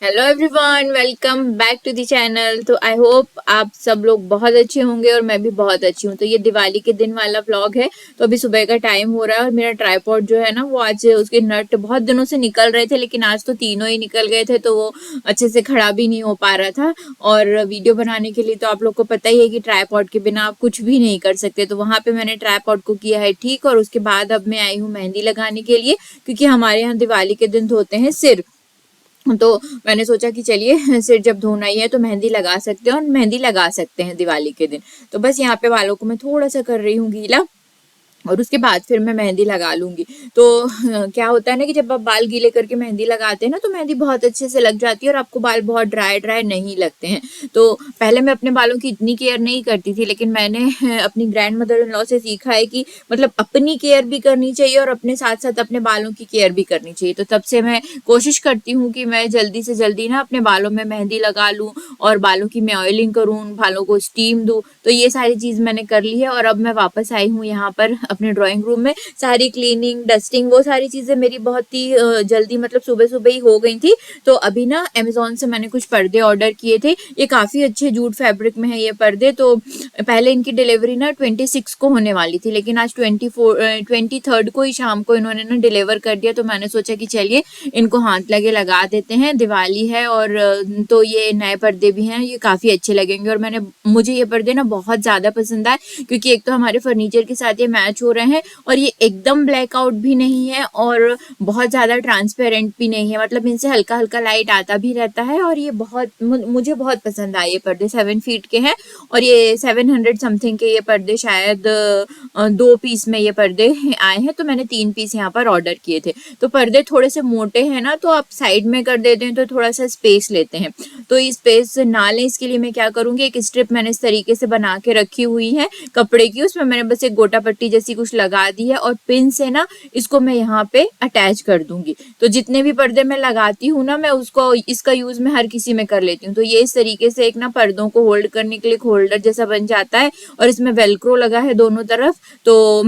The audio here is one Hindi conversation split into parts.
Hello everyone, welcome back to the channel. तो आई होप आप सब लोग बहुत अच्छे होंगे और मैं भी बहुत अच्छी हूँ। तो ये दिवाली के दिन वाला व्लॉग है। तो अभी सुबह का टाइम हो रहा है और मेरा ट्राइपॉड जो है ना, वो आज उसके नट बहुत दिनों से निकल रहे थे, लेकिन आज तो तीनों ही निकल गए थे, तो वो अच्छे से खड़ा भी नहीं हो पा रहा था। और वीडियो बनाने के लिए तो आप लोग को पता ही है कि ट्राइपॉड के बिना आप कुछ भी नहीं कर सकते। तो वहाँ पे मैंने ट्राइपॉड को किया है ठीक, और उसके बाद अब मैं आई हूँ मेहंदी लगाने के लिए, क्योंकि हमारे यहाँ दिवाली के दिन धोते हैं सिर। तो मैंने सोचा कि चलिए सिर जब धोना ही है तो मेहंदी लगा सकते हैं, और मेहंदी लगा सकते हैं दिवाली के दिन। तो बस यहाँ पे बालों को मैं थोड़ा सा कर रही हूँ गीला, और उसके बाद फिर मैं मेहंदी लगा लूंगी। तो क्या होता है ना कि जब आप बाल गीले करके मेहंदी लगाते हैं ना, तो मेहंदी बहुत अच्छे से लग जाती है और आपको बाल बहुत ड्राई ड्राई नहीं लगते हैं। तो पहले मैं अपने बालों की इतनी केयर नहीं करती थी, लेकिन मैंने अपनी ग्रैंड मदर इन लॉ से सीखा है कि मतलब अपनी केयर भी करनी चाहिए और अपने साथ साथ अपने बालों की केयर भी करनी चाहिए। तो तब से मैं कोशिश करती हूँ कि मैं जल्दी से जल्दी ना अपने बालों में मेहंदी लगा लूँ, और बालों की मैं ऑयलिंग करूँ, बालों को स्टीम दूँ। तो ये सारी चीज मैंने कर ली है, और अब मैं वापस आई हूँ यहाँ पर अपने ड्राइंग रूम में। सारी क्लीनिंग, डस्टिंग, वो सारी चीजें मेरी बहुत ही जल्दी, मतलब सुबह सुबह ही हो गई थी। तो अभी ना अमेजोन से मैंने कुछ पर्दे ऑर्डर किए थे। ये काफी अच्छे जूट फैब्रिक में है ये पर्दे। तो पहले इनकी डिलीवरी ना 26 को होने वाली थी, लेकिन आज 23 को ही शाम को इन्होंने ना डिलीवर कर दिया। तो मैंने सोचा कि चलिए इनको हाथ लगे लगा देते हैं, दिवाली है। और तो ये नए पर्दे भी हैं, ये काफी अच्छे लगेंगे। और मुझे ये पर्दे ना बहुत ज्यादा पसंद आए, क्योंकि एक तो हमारे फर्नीचर के साथ ये मैच हो रहे हैं, और ये एकदम ब्लैकआउट भी नहीं है और बहुत ज्यादा ट्रांसपेरेंट भी नहीं है। मतलब इनसे हल्का हल्का लाइट आता भी रहता है, और ये मुझे बहुत पसंद आए। ये पर्दे 7 फीट के हैं, और ये 700 समथिंग के ये पर्दे शायद 2 पीस में ये पर्दे आए हैं। तो मैंने 3 पीस यहाँ पर ऑर्डर किए थे। तो पर्दे थोड़े से मोटे हैं ना, तो आप साइड में कर देते हैं तो थोड़ा सा स्पेस लेते हैं। तो स्पेस ना लें, इसके लिए मैं क्या करूंगी, एक स्ट्रिप मैंने इस तरीके से बना के रखी हुई है कपड़े की, उसमें मैंने बस एक गोटा पट्टी जैसी कुछ लगा दी है, और पिन से ना इसको मैं यहाँ पे अटैच कर दूंगी। तो जितने भी पर्दे मैं लगाती हूँ ना, मैं उसको इसका यूज मैं हर किसी में कर लेती हूँ। तो ये इस तरीके से एक ना पर्दों को होल्ड करने के लिए होल्डर जैसा बन जाता है, और इसमें वेलक्रो लगा है दोनों तरफ। तो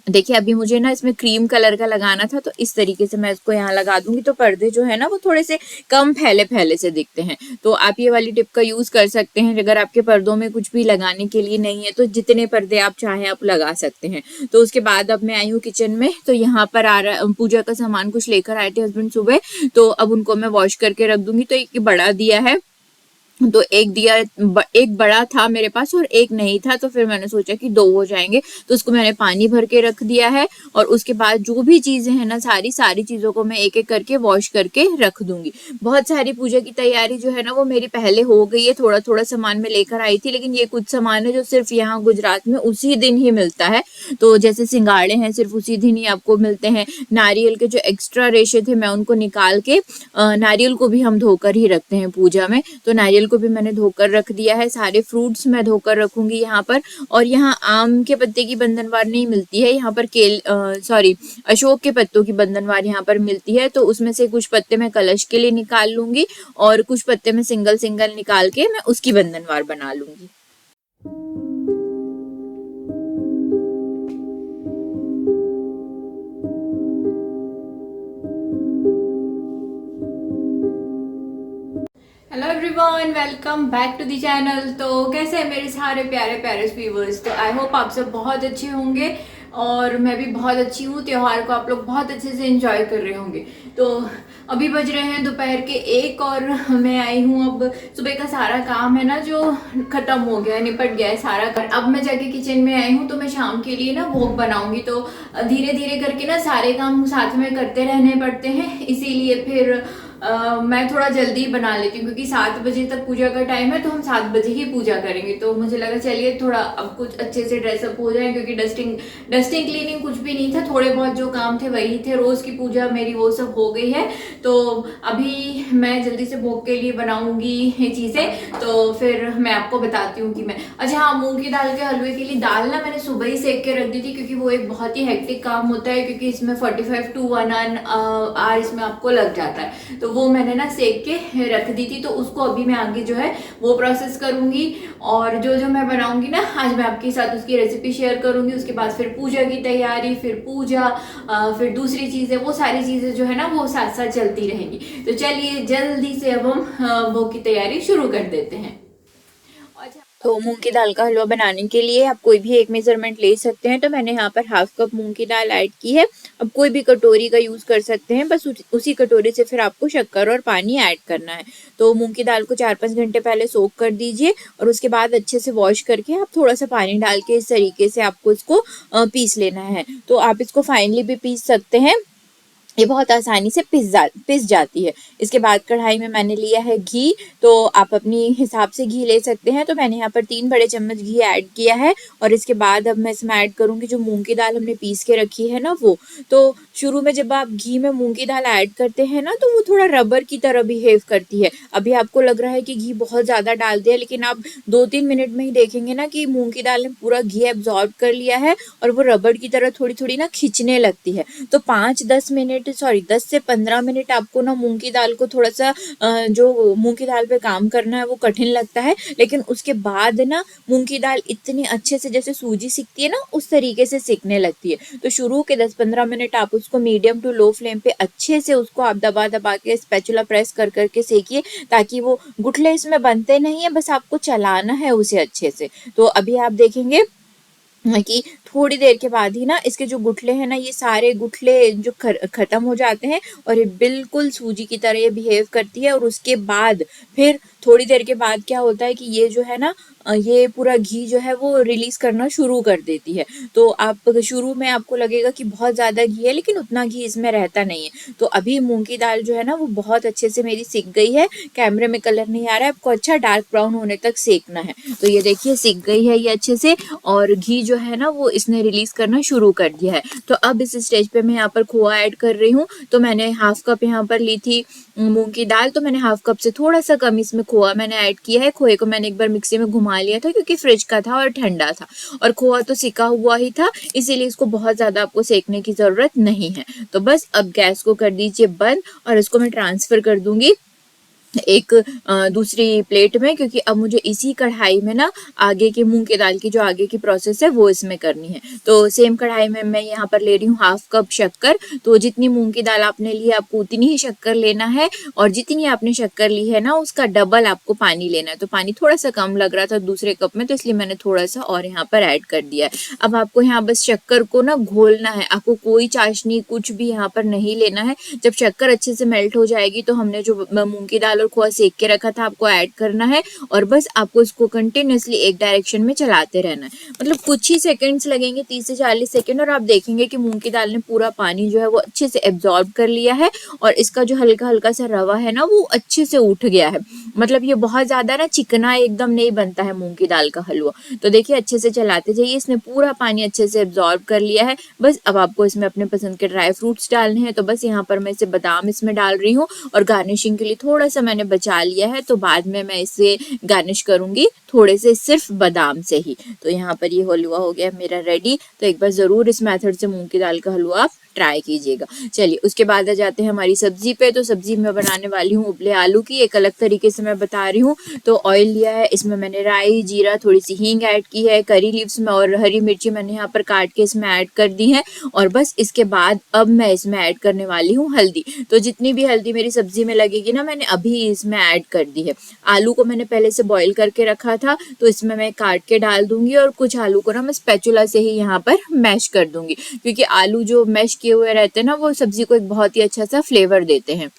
देखिए अभी मुझे ना इसमें क्रीम कलर का लगाना था, तो इस तरीके से मैं इसको यहाँ लगा दूंगी। तो पर्दे जो है ना, वो थोड़े से कम फैले फैले से दिखते हैं। तो आप ये वाली टिप का यूज कर सकते हैं। अगर आपके पर्दों में कुछ भी लगाने के लिए नहीं है, तो जितने पर्दे आप चाहें आप लगा सकते हैं। तो उसके बाद अब मैं आई हूँ किचन में। तो यहाँ पर पूजा का सामान कुछ लेकर आए थे हस्बैंड सुबह, तो अब उनको मैं वॉश करके रख दूंगी। तो एक बड़ा दिया है, तो एक बड़ा था मेरे पास और एक नहीं था, तो फिर मैंने सोचा कि 2 हो जाएंगे। तो उसको मैंने पानी भर के रख दिया है, और उसके बाद जो भी चीजें हैं ना, सारी सारी चीजों को मैं एक एक करके वॉश करके रख दूंगी। बहुत सारी पूजा की तैयारी जो है ना, वो मेरी पहले हो गई है। थोड़ा थोड़ा सामान मैं लेकर आई थी, लेकिन ये कुछ सामान है जो सिर्फ यहाँ गुजरात में उसी दिन ही मिलता है। तो जैसे सिंगाड़े हैं, सिर्फ उसी दिन ही आपको मिलते हैं। नारियल के जो एक्स्ट्रा रेशे थे, मैं उनको निकाल के नारियल को भी हम धोकर ही रखते हैं पूजा में। तो नारियल को भी मैंने धोकर रख दिया है। सारे फ्रूट्स मैं धोकर रखूंगी यहाँ पर। और यहाँ आम के पत्ते की बंधनवार नहीं मिलती है, यहाँ पर अशोक के पत्तों की बंधनवार यहाँ पर मिलती है। तो उसमें से कुछ पत्ते मैं कलश के लिए निकाल लूंगी, और कुछ पत्ते मैं सिंगल सिंगल निकाल के मैं उसकी बंधनवार बना लूंगी। Hello everyone, welcome back to the channel. तो कैसे हैं मेरे सारे प्यारे प्यारे व्यूवर्स। तो आई होप आप सब बहुत अच्छे होंगे, और मैं भी बहुत अच्छी हूँ। त्योहार को आप लोग बहुत अच्छे से एंजॉय कर रहे होंगे। तो अभी बज रहे हैं दोपहर के 1, और मैं आई हूँ। अब सुबह का सारा काम है ना जो खत्म हो गया, निपट गया है सारा। अब मैं जाके किचन में आई हूँ, तो मैं शाम के लिए ना भोग बनाऊंगी। तो धीरे धीरे करके ना सारे काम साथ में करते रहने पड़ते हैं, इसीलिए फिर मैं थोड़ा जल्दी बना लेती हूँ, क्योंकि 7 बजे तक पूजा का टाइम है। तो हम 7 बजे ही पूजा करेंगे। तो मुझे लगा चलिए थोड़ा अब कुछ अच्छे से ड्रेसअप हो जाए, क्योंकि डस्टिंग क्लीनिंग कुछ भी नहीं था, थोड़े बहुत जो काम थे वही थे। रोज की पूजा मेरी वो सब हो गई है। तो अभी मैं जल्दी से भोग के लिए बनाऊंगी ये चीजें। तो फिर मैं आपको बताती हूँ कि मैं, अच्छा हाँ, मूंग की दाल के हलवे के लिए दाल ना मैंने सुबह ही सेक के रख दी थी, क्योंकि वो एक बहुत ही हेक्टिक काम होता है, क्योंकि इसमें 45 to 1 आवर इसमें आपको लग जाता है। तो वो मैंने ना सेक के रख दी थी, तो उसको अभी मैं आगे जो है वो प्रोसेस करूंगी। और जो जो मैं बनाऊंगी ना आज मैं आपके साथ उसकी रेसिपी शेयर करूंगी। उसके बाद फिर पूजा की तैयारी, फिर पूजा, फिर दूसरी चीजें, वो सारी चीजें जो है ना वो साथ साथ चलती रहेंगी। तो चलिए जल्दी से अब हम वो की तैयारी शुरू कर देते हैं। तो मूंग की दाल का हलवा बनाने के लिए आप कोई भी एक मेजरमेंट ले सकते हैं। तो मैंने यहाँ पर हाफ कप मूंग की दाल ऐड की है। अब कोई भी कटोरी का यूज कर सकते हैं, बस उसी कटोरी से फिर आपको शक्कर और पानी ऐड करना है। तो मूंग की दाल को 4-5 घंटे पहले सोक कर दीजिए और उसके बाद अच्छे से वॉश करके आप थोड़ा सा पानी डाल के इस तरीके से आपको इसको पीस लेना है। तो आप इसको फाइनली भी पीस सकते हैं, ये बहुत आसानी से पिस जाती है। इसके बाद कढ़ाई में मैंने लिया है घी, तो आप अपनी हिसाब से घी ले सकते हैं। तो मैंने यहाँ पर 3 बड़े चम्मच घी ऐड किया है और इसके बाद अब मैं इसमें ऐड करूँगी जो मूंग की दाल हमने पीस के रखी है ना वो। तो शुरू में जब आप घी में मूंग की दाल ऐड करते हैं ना तो वो थोड़ा रबर की तरह बिहेव करती है। अभी आपको लग रहा है कि घी बहुत ज़्यादा डाल दिया, लेकिन आप 2-3 मिनट में ही देखेंगे ना कि मूंग की दाल ने पूरा घी एब्जॉर्ब कर लिया है और वो रबर की तरह थोड़ी थोड़ी ना खिंचने लगती है। तो 10 से 15 मिनट आपको ना मूंग की दाल को थोड़ा सा जो मूंग की दाल पे काम करना है वो कठिन लगता है, लेकिन उसके बाद ना मूंग की दाल इतनी अच्छे से जैसे सूजी सिकती है ना उस तरीके से सिकने लगती है। तो शुरू के 10-15 मिनट आप उसको मीडियम टू लो फ्लेम पे अच्छे से उसको आप दबा दबा के स्पैचुला प्रेस कर करके सेकिए, ताकि वो गुठले इसमें बनते नहीं है, बस आपको चलाना है उसे अच्छे से। तो अभी आप देखेंगे कि थोड़ी देर के बाद ही ना इसके जो गुठले हैं ना ये सारे गुठले जो खत्म हो जाते हैं और ये बिल्कुल सूजी की तरह ये बिहेव करती है। और उसके बाद फिर थोड़ी देर के बाद क्या होता है कि ये जो है ना ये पूरा घी जो है वो रिलीज करना शुरू कर देती है। तो आप शुरू में आपको लगेगा कि बहुत ज़्यादा घी है, लेकिन उतना घी इसमें रहता नहीं है। तो अभी मूंग की दाल जो है ना वो बहुत अच्छे से मेरी सिक गई है। कैमरे में कलर नहीं आ रहा है, आपको अच्छा डार्क ब्राउन होने तक सेकना है। तो ये देखिए सिक गई है ये अच्छे से और घी जो है ना वो इसने रिलीज करना शुरू कर दिया है। तो अब इस स्टेज पे मैं यहाँ पर खोआ ऐड कर रही हूँ। तो मैंने हाफ कप यहाँ पर ली थी मूंग की दाल, तो मैंने हाफ कप से थोड़ा सा कम इसमें खोआ मैंने ऐड किया है। खोए को मैंने एक बार मिक्सी में घुमा लिया था क्योंकि फ्रिज का था और ठंडा था, और खोआ तो सिका हुआ ही था, इसीलिए इसको बहुत ज़्यादा आपको सेकने की ज़रूरत नहीं है। तो बस अब गैस को कर दीजिए बंद और इसको मैं ट्रांसफ़र कर दूंगी एक दूसरी प्लेट में, क्योंकि अब मुझे इसी कढ़ाई में ना आगे की मूंग की दाल की जो आगे की प्रोसेस है वो इसमें करनी है। तो सेम कढ़ाई में मैं यहाँ पर ले रही हूँ हाफ कप शक्कर। तो जितनी मूंग की दाल आपने ली है आपको उतनी ही शक्कर लेना है, और जितनी आपने शक्कर ली है ना उसका डबल आपको पानी लेना है। तो पानी थोड़ा सा कम लग रहा था दूसरे कप में, तो इसलिए मैंने थोड़ा सा और यहाँ पर ऐड कर दिया है। अब आपको यहाँ बस शक्कर को ना घोलना है, आपको कोई चाशनी कुछ भी यहाँ पर नहीं लेना है। जब शक्कर अच्छे से मेल्ट हो जाएगी तो हमने जो मूंग की दाल और खोआ सेक के रखा था आपको ऐड करना है, और बस आपको इसको कंटिन्यूअसली एक डायरेक्शन में चलाते रहना है। मतलब कुछ ही सेकंड्स लगेंगे, 30 से 40 सेकंड, और आप देखेंगे कि मूंग की दाल ने पूरा पानी जो है वो अच्छे से एब्जॉर्ब कर लिया है और इसका जो हल्का हल्का सा रवा है ना वो अच्छे से उठ गया है। मतलब ये बहुत ज्यादा ना चिकना एकदम नहीं बनता है मूंग की दाल का हलवा। तो देखिए अच्छे से चलाते जाइए, इसने पूरा पानी अच्छे से एब्जॉर्ब कर लिया है। बस अब आपको इसमें अपने पसंद के ड्राई फ्रूट्स डालने हैं। तो बस यहाँ पर मैं इसे बादाम इसमें डाल रही हूँ, और गार्निशिंग के लिए थोड़ा सा मैंने बचा लिया है, तो बाद में मैं इसे गार्निश करूंगी थोड़े से सिर्फ बादाम से ही। तो यहाँ पर ये हलवा हो गया मेरा रेडी। तो एक बार जरूर इस मेथड से मूंग की दाल का हलवा आप ट्राई कीजिएगा। चलिए उसके बाद आ जाते हैं हमारी सब्जी पे। तो सब्जी मैं बनाने वाली हूँ उबले आलू की, एक अलग तरीके से मैं बता रही हूँ। तो ऑयल लिया है, इसमें मैंने राई, जीरा, थोड़ी सी हींग ऐड की है, करी लीव्स में और हरी मिर्ची मैंने यहाँ पर काट के इसमें ऐड कर दी है। और बस इसके बाद अब मैं इसमें ऐड करने वाली हूँ हल्दी। तो जितनी भी हल्दी मेरी सब्जी में लगेगी ना मैंने अभी इसमें ऐड कर दी है। आलू को मैंने पहले से बॉईल करके रखा था, तो इसमें मैं काट के डाल दूंगी, और कुछ आलू को ना मैं स्पैचुला से ही यहाँ पर मैश कर दूंगी, क्योंकि आलू जो मैश किए हुए रहते हैं ना वो सब्जी को एक बहुत ही अच्छा सा फ्लेवर देते हैं।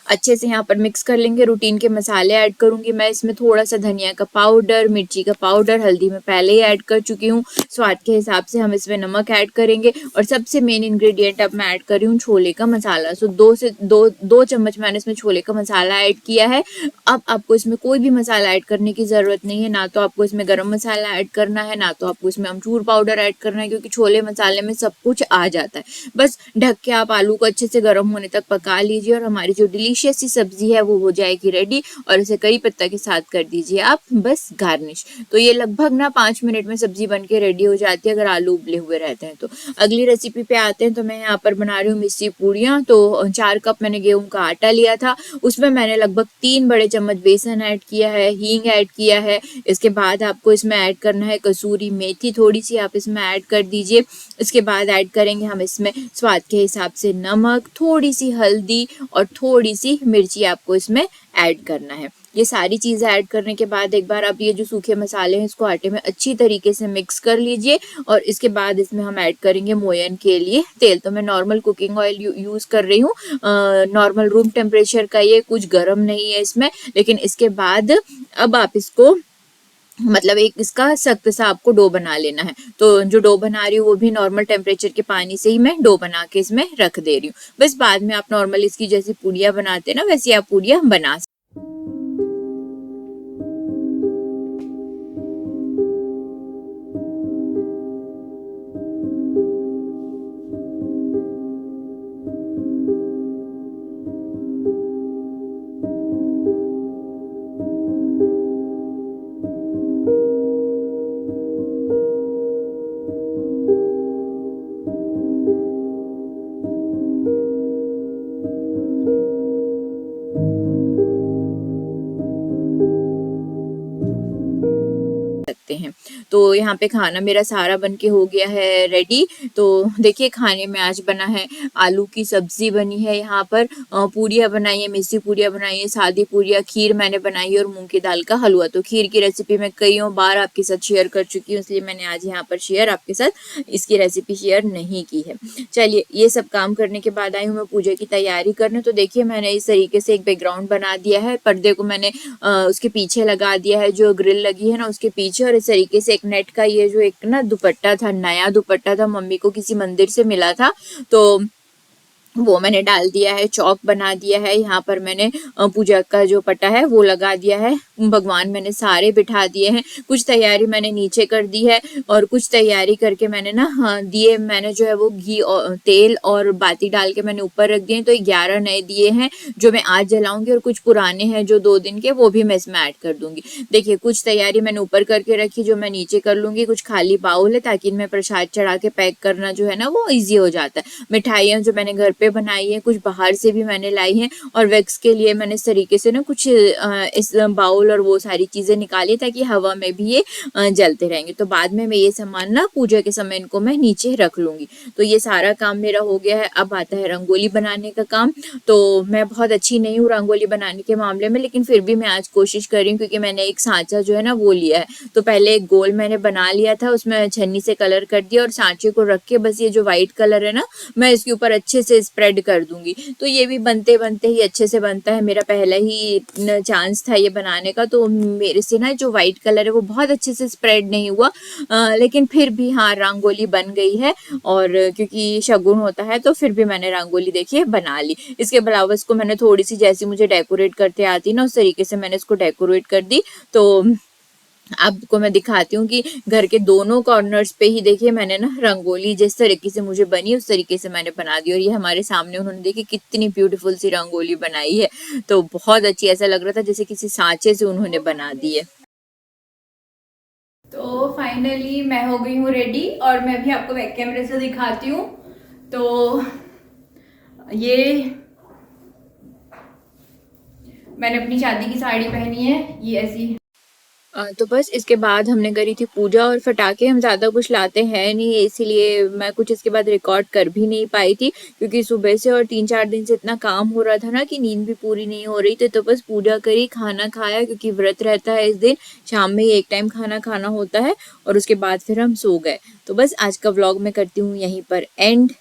अच्छे से यहाँ पर मिक्स कर लेंगे। रूटीन के मसाले ऐड करूंगी मैं इसमें, थोड़ा सा धनिया का पाउडर, मिर्ची का पाउडर, हल्दी में पहले ही ऐड कर चुकी हूँ। स्वाद के हिसाब से हम इसमें नमक ऐड करेंगे, और सबसे मेन इंग्रेडिएंट अब मैं ऐड कर रही हूँ छोले का मसाला। सो दो चम्मच मैंने इसमें छोले का मसाला ऐड किया है। अब आपको इसमें कोई भी मसाला ऐड करने की ज़रूरत नहीं है, ना तो आपको इसमें गरम मसाला ऐड करना है, ना तो आपको इसमें अमचूर पाउडर ऐड करना है, क्योंकि छोले मसाले में सब कुछ आ जाता है। बस ढक के आप आलू को अच्छे से गर्म होने तक पका लीजिए, और हमारी जो डिलीशियस सी सब्जी है वो हो जाएगी रेडी। और इसे करी पत्ता के साथ कर दीजिए आप बस गार्निश। तो ये लगभग ना 5 मिनट में सब्जी बन के रेडी हो जाती है अगर आलू उबले हुए रहते हैं तो। अगली रेसिपी पे आते हैं। तो मैं यहाँ पर बना रही हूँ मिस्सी पूड़ियाँ। तो 4 कप मैंने गेहूं का आटा लिया था, उसमें मैंने लगभग 3 बड़े चम्मच बेसन ऐड किया है, हींग ऐड किया है। इसके बाद आपको इसमें ऐड करना है कसूरी मेथी, थोड़ी सी आप इसमें ऐड कर दीजिए। इसके बाद ऐड करेंगे हम इसमें स्वाद के हिसाब से नमक, थोड़ी सी हल्दी और थोड़ी सी मिर्ची आपको इसमें ऐड करना है। ये सारी चीज़ें ऐड करने के बाद एक बार आप ये जो सूखे मसाले हैं इसको आटे में अच्छी तरीके से मिक्स कर लीजिए। और इसके बाद इसमें हम ऐड करेंगे मोयन के लिए तेल। तो मैं नॉर्मल कुकिंग ऑयल यूज़ कर रही हूँ, नॉर्मल रूम टेम्परेचर का, ये कुछ गर्म नहीं है इसमें। लेकिन इसके बाद अब आप इसको मतलब एक इसका सख्त सा आपको डो बना लेना है। तो जो डो बना रही हूँ वो भी नॉर्मल टेम्परेचर के पानी से ही मैं डो बना के इसमें रख दे रही हूँ। बस बाद में आप नॉर्मल इसकी जैसी पूड़ियाँ बनाते हैं ना वैसी आप पूड़ियाँ बना सकते। हैं। तो यहाँ पे खाना मेरा सारा बन के हो गया है रेडी। तो देखिए खाने में आज बना है आलू की सब्जी बनी है, यहाँ पर पूड़ियाँ बनाई है, मिस्सी पूड़ियाँ बनाई है, सादी पूड़ियाँ, खीर मैंने बनाई है और मूंग की दाल का हलवा। तो खीर की रेसिपी मैं कईयों बार आपके साथ शेयर कर चुकी हूँ, इसलिए मैंने आज यहाँ पर शेयर आपके साथ इसकी रेसिपी शेयर नहीं की है। चलिए ये सब काम करने के बाद आई हूँ मैं पूजा की तैयारी करने। तो देखिए मैंने इस तरीके से एक बैकग्राउंड बना दिया है, पर्दे को मैंने उसके पीछे लगा दिया है, जो ग्रिल लगी है ना उसके पीछे। और इस तरीके से एक नेट का ये जो एक ना दुपट्टा था, नया दुपट्टा था, मम्मी को किसी मंदिर से मिला था, तो वो मैंने डाल दिया है, चौक बना दिया है। यहाँ पर मैंने पूजा का जो पटा है वो लगा दिया है, भगवान मैंने सारे बिठा दिए हैं। कुछ तैयारी मैंने नीचे कर दी है और कुछ तैयारी करके मैंने ना दिए मैंने जो है वो घी और तेल और बाती डाल के मैंने ऊपर रख दिए हैं। तो 11 नए दिए हैं जो मैं आज जलाऊंगी और कुछ पुराने हैं जो 2 दिन के, वो भी मैं इसमें ऐड कर दूंगी। देखिए कुछ तैयारी मैंने ऊपर करके रखी जो मैं नीचे कर लूंगी। कुछ खाली बाउल है ताकि इनमें प्रसाद चढ़ा के पैक करना जो है ना वो ईजी हो जाता है। मिठाइयाँ जो मैंने घर पे बनाई है, कुछ बाहर से भी मैंने लाई हैं। और वैक्स के लिए मैंने इस तरीके से ना कुछ इस बाउल और वो सारी चीजें निकाली ताकि हवा में भी ये जलते रहेंगे। तो बाद में मैं ये सामान ना पूजा के समय इनको मैं नीचे रख लूंगी। तो ये सारा काम मेरा हो गया है। अब आता है रंगोली बनाने का काम। तो मैं बहुत अच्छी नहीं हूँ रंगोली बनाने के मामले में, लेकिन फिर भी मैं आज कोशिश कर रही हूँ क्योंकि मैंने एक सांचा जो है ना वो लिया है। तो पहले एक गोल मैंने बना लिया था, उसमें छन्नी से कलर कर दिया और सांचे को रख के बस ये जो व्हाइट कलर है ना मैं इसके ऊपर अच्छे से स्प्रेड कर दूंगी। तो ये भी बनते बनते ही अच्छे से बनता है। मेरा पहला ही चांस था ये बनाने का, तो मेरे से ना जो व्हाइट कलर है वो बहुत अच्छे से स्प्रेड नहीं हुआ, लेकिन फिर भी हाँ रंगोली बन गई है। और क्योंकि शगुन होता है तो फिर भी मैंने रंगोली देखिए बना ली। इसके अलावा इसको मैंने थोड़ी सी जैसी मुझे डेकोरेट करते आती ना उस तरीके से मैंने इसको डेकोरेट कर दी। तो आपको मैं दिखाती हूँ कि घर के दोनों कॉर्नर्स पे ही देखिए मैंने ना रंगोली जिस तरीके से मुझे बनी उस तरीके से मैंने बना दी। और ये हमारे सामने उन्होंने देखिए कितनी ब्यूटीफुल सी रंगोली बनाई है। तो बहुत अच्छी, ऐसा लग रहा था जैसे किसी सांचे से उन्होंने बना दी है। तो फाइनली मैं हो गई हूँ रेडी और मैं भी आपको बैक कैमरे से दिखाती हूँ। तो ये मैंने अपनी शादी की साड़ी पहनी है, ये ऐसी। तो बस इसके बाद हमने करी थी पूजा और पटाखे हम ज़्यादा कुछ लाते हैं नहीं, इसीलिए मैं कुछ इसके बाद रिकॉर्ड कर भी नहीं पाई थी क्योंकि सुबह से और 3-4 दिन से इतना काम हो रहा था ना कि नींद भी पूरी नहीं हो रही थी। तो बस पूजा करी, खाना खाया क्योंकि व्रत रहता है इस दिन, शाम में ही एक टाइम खाना खाना होता है और उसके बाद फिर हम सो गए। तो बस आज का व्लॉग मैं करती हूँ यहीं पर एंड।